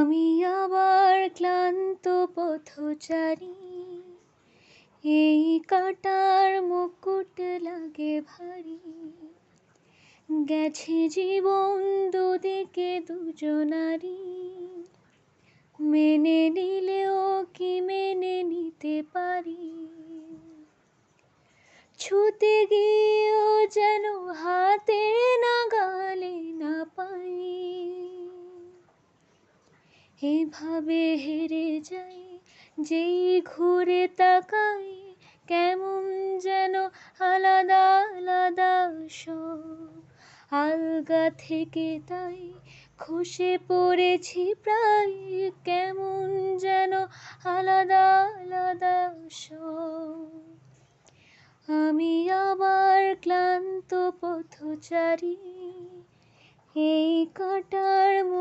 আমি আবার ক্লান্ত পথচারী, এই কাঁটার মুকুট লাগে ভারী। গেছে জীবন দুদিকে দুজনারই, মেনে নিলেও কি মেনে নিতে পারি। ছুতে গিয়েও যেন হাতে নাগালে না পাই, এভাবে হেরে যাই যেই ঘুরে তাকাই। কেমন যেন আলাদা আলাদা সব, আলগা থেকে তাই খসে পড়েছি প্রায়। কেমন যেন আলাদা আলাদা সব। আমি আবার ক্লান্ত পথচারী, এই কাঁটার